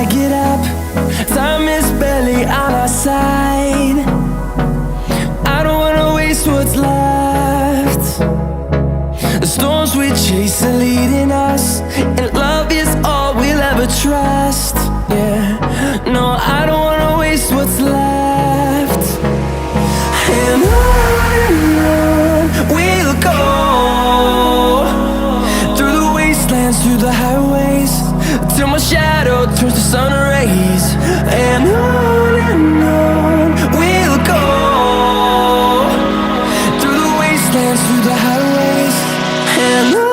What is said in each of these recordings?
I get up. Time is barely on our side. I don't wanna waste what's left. The storms we chase are leading us, and love is all we'll ever trust. Yeah, no, I don't wanna waste what's left. And on we'll go, through the wastelands, through the highways, till my shadow turns to sun rays. And on we'll go, through the wastelands, through the highways, and on.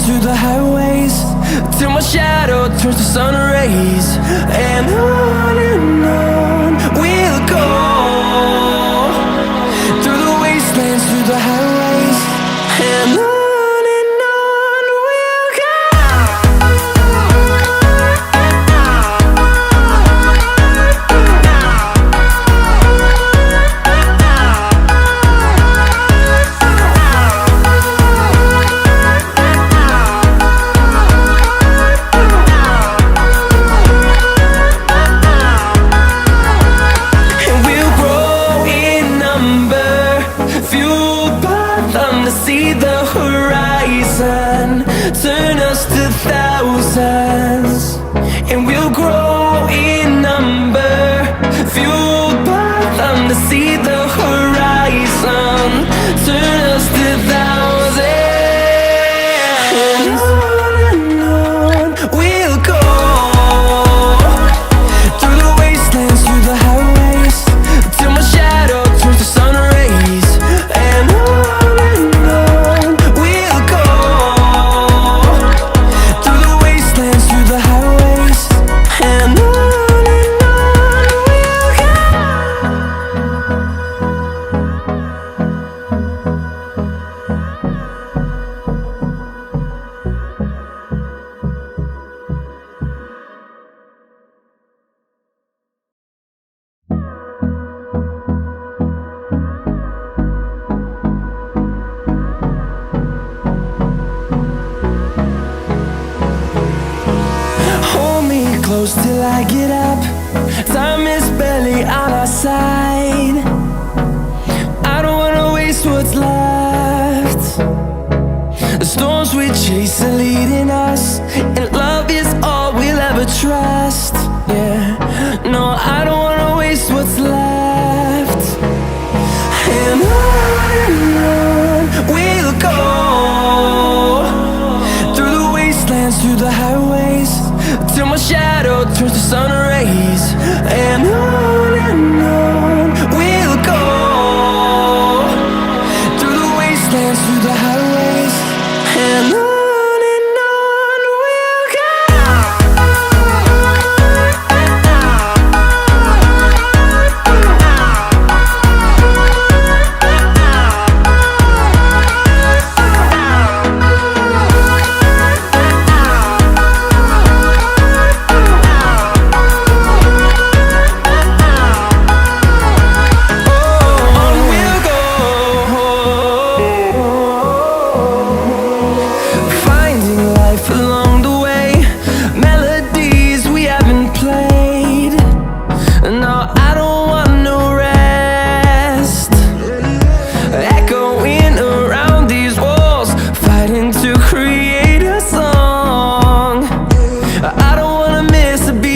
Through the highways, till my shadow turns to sun rays. And on we'll go, through the wastelands, through the highways, and on. See the horizon turn us to thousands, and we'll grow in number, fueled by them. To see the horizon turn us to thousands, and on we'll go, through the wastelands, through the highways, till my shadow turns to sun rays. And on close till I get up. Time is barely on our side. I don't wanna waste what's left. The storms we chase are leading us, and love is all we'll ever trust. Yeah, no, I don't wanna waste what's left. And on we'll go, through the wastelands, through the highways, till my shadow turns to sun rays. And on we'll go, through the wastelands, through the highways, and on. I don't wanna miss a beat.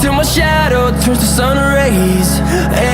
till my shadow turns to sun rays.